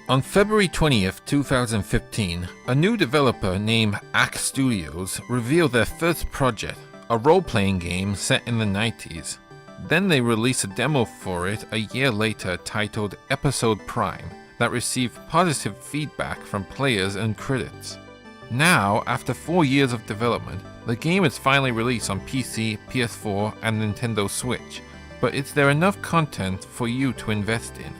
On February 20th, 2015, a new developer named YIIK Studios revealed their first project, a role-playing game set in the 90s. Then they released a demo for it a year later titled Episode Prime that received positive feedback from players and critics. Now, after 4 years of development, the game is finally released on PC, PS4 and Nintendo Switch, but is there enough content for you to invest in?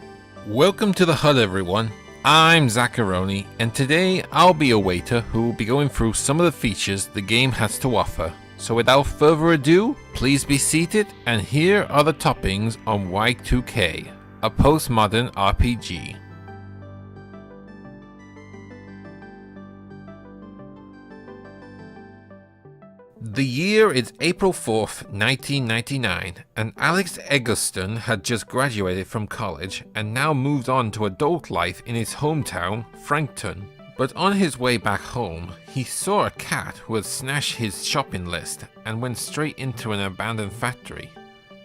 Welcome to the HUD everyone, I'm Zacharoni, and today I'll be a waiter who will be going through some of the features the game has to offer. So without further ado, please be seated, and here are the toppings on YIIK, a postmodern RPG. The year is April 4th, 1999, and Alex Eggleston had just graduated from college and now moved on to adult life in his hometown, Frankton. But on his way back home, he saw a cat who had snatched his shopping list and went straight into an abandoned factory.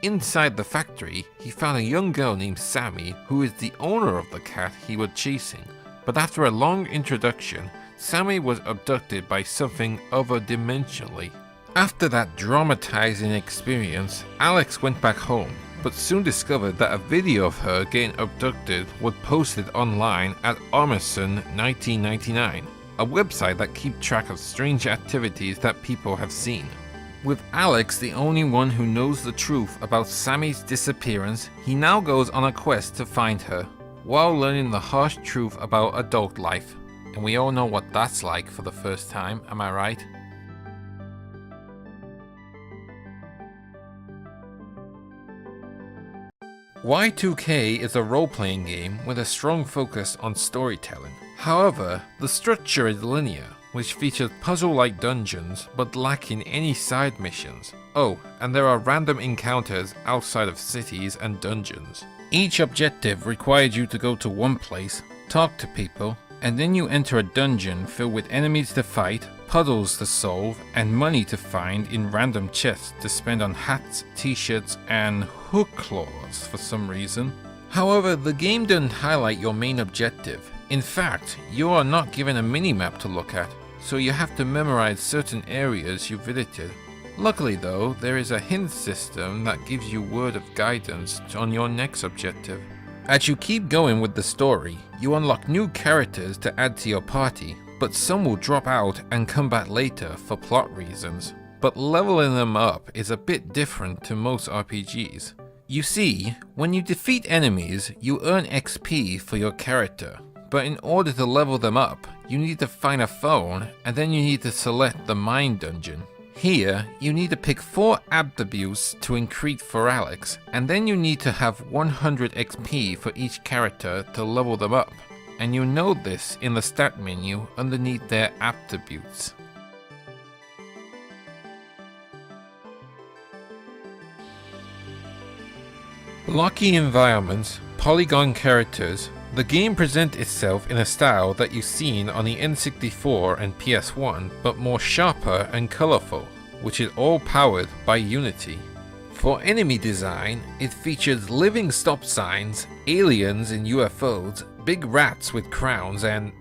Inside the factory, he found a young girl named Sammy who is the owner of the cat he was chasing. But after a long introduction, Sammy was abducted by something other-dimensionally. After that dramatizing experience, Alex went back home, but soon discovered that a video of her getting abducted was posted online at Armason 1999, a website that keeps track of strange activities that people have seen. With Alex the only one who knows the truth about Sammy's disappearance, he now goes on a quest to find her, while learning the harsh truth about adult life. And we all know what that's like for the first time, am I right? Y2K is a role-playing game with a strong focus on storytelling. However, the structure is linear, which features puzzle-like dungeons but lacking any side missions. Oh, and there are random encounters outside of cities and dungeons. Each objective required you to go to one place, talk to people, and then you enter a dungeon filled with enemies to fight, puzzles to solve, and money to find in random chests to spend on hats, t-shirts, and hook claws for some reason. However, the game doesn't highlight your main objective. In fact, you are not given a mini-map to look at, so you have to memorize certain areas you visited. Luckily though, there is a hint system that gives you word of guidance on your next objective. As you keep going with the story, you unlock new characters to add to your party, but some will drop out and come back later for plot reasons. But leveling them up is a bit different to most RPGs. You see, when you defeat enemies, you earn XP for your character, but in order to level them up, you need to find a phone and then you need to select the mine dungeon. Here, you need to pick 4 attributes to increase for Alex, and then you need to have 100 XP for each character to level them up. And you know this in the stat menu underneath their attributes. Blocky environments, polygon characters. The game presents itself in a style that you've seen on the N64 and PS1, but more sharper and colorful, which is all powered by Unity. For enemy design, it features living stop signs, aliens in UFOs, big rats with crowns, and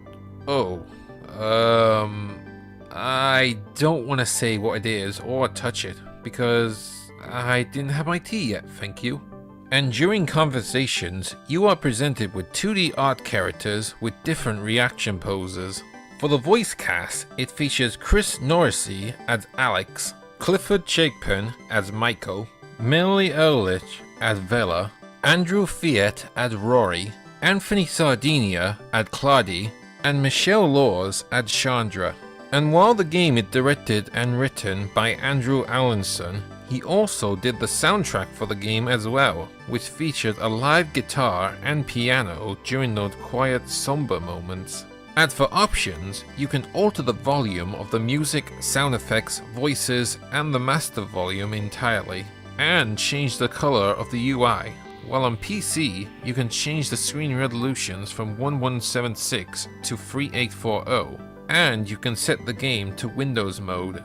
I don't want to say what it is or touch it, because I didn't have my tea yet, thank you. And during conversations, you are presented with 2D art characters with different reaction poses. For the voice cast, it features Chris Norrisy as Alex, Clifford Chapin as Michael, Melanie Ehrlich as Vela, Andrew Fiat as Rory, Anthony Sardinia as Claudie, and Michelle Laws as Chandra. And while the game is directed and written by Andrew Allenson, he also did the soundtrack for the game as well, which featured a live guitar and piano during those quiet, somber moments. As for options, you can alter the volume of the music, sound effects, voices, and the master volume entirely, and change the color of the UI. While on PC, you can change the screen resolutions from 1176 to 3840, and you can set the game to Windows mode.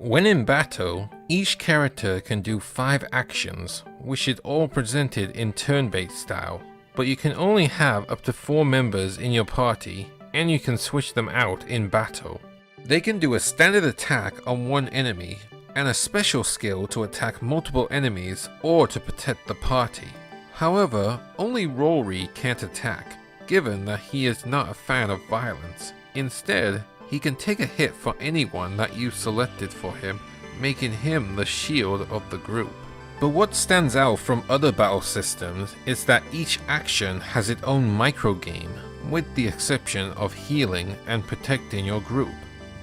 When in battle, each character can do 5 actions, which is all presented in turn-based style, but you can only have up to 4 members in your party, and you can switch them out in battle. They can do a standard attack on one enemy, and a special skill to attack multiple enemies or to protect the party. However, only Rory can't attack, given that he is not a fan of violence. Instead, he can take a hit for anyone that you selected for him, making him the shield of the group. But what stands out from other battle systems is that each action has its own microgame, with the exception of healing and protecting your group.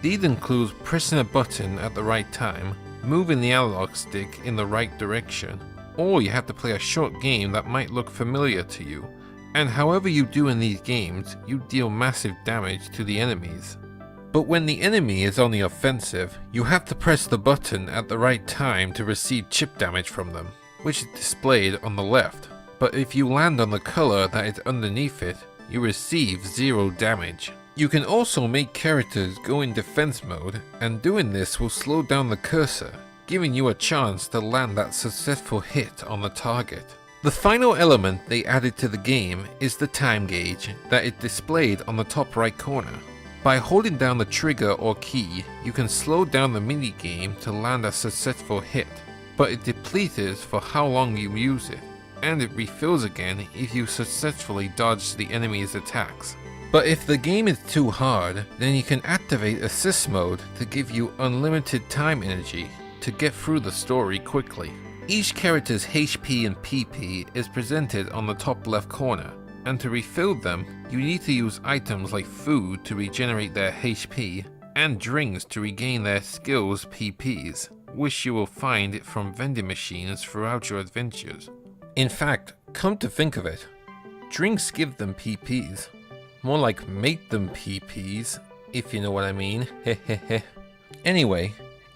These include pressing a button at the right time, moving the analog stick in the right direction, or you have to play a short game that might look familiar to you, and however you do in these games, you deal massive damage to the enemies. But when the enemy is on the offensive, you have to press the button at the right time to receive chip damage from them, which is displayed on the left. But if you land on the color that is underneath it, you receive 0 damage. You can also make characters go in defense mode, and doing this will slow down the cursor, giving you a chance to land that successful hit on the target. The final element they added to the game is the time gauge that is displayed on the top right corner. By holding down the trigger or key, you can slow down the minigame to land a successful hit, but it depletes for how long you use it, and it refills again if you successfully dodge the enemy's attacks. But if the game is too hard, then you can activate assist mode to give you unlimited time energy to get through the story quickly. Each character's HP and PP is presented on the top left corner, and to refill them, you need to use items like food to regenerate their HP, and drinks to regain their skills PPs, which you will find from vending machines throughout your adventures. In fact, come to think of it, drinks give them PPs. More like make them PPs, if you know what I mean, hehehe. Anyway,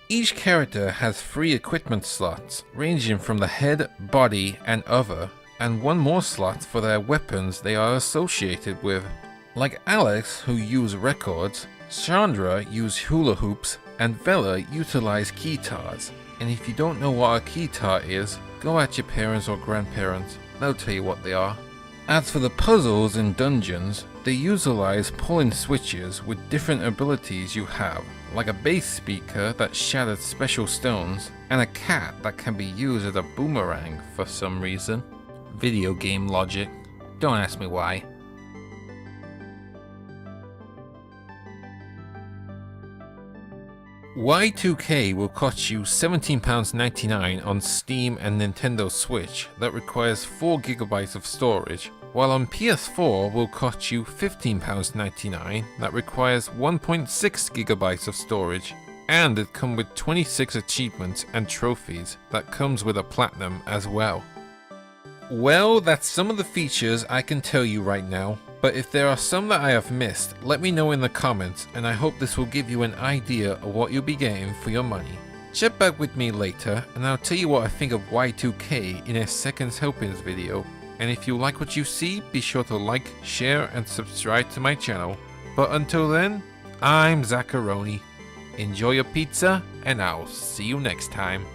each character has 3 equipment slots, ranging from the head, body, and other, and 1 more slot for their weapons they are associated with. Like Alex, who use records, Chandra use hula hoops, and Vela utilize guitars. And if you don't know what a guitar is, go at your parents or grandparents, they'll tell you what they are. As for the puzzles and dungeons, they utilize pulling switches with different abilities you have, like a bass speaker that shatters special stones, and a cat that can be used as a boomerang for some reason. Video game logic. Don't ask me why. Y2K will cost you £17.99 on Steam and Nintendo Switch that requires 4 GB of storage, while on PS4 will cost you £15.99 that requires 1.6 GB of storage, and it comes with 26 achievements and trophies that comes with a platinum as well. Well, that's some of the features I can tell you right now, but if there are some that I have missed, let me know in the comments, and I hope this will give you an idea of what you'll be getting for your money. Check back with me later, and I'll tell you what I think of Y2K in a Seconds Helpings video. And if you like what you see, be sure to like, share, and subscribe to my channel. But until then, I'm Zacharoni. Enjoy your pizza, and I'll see you next time.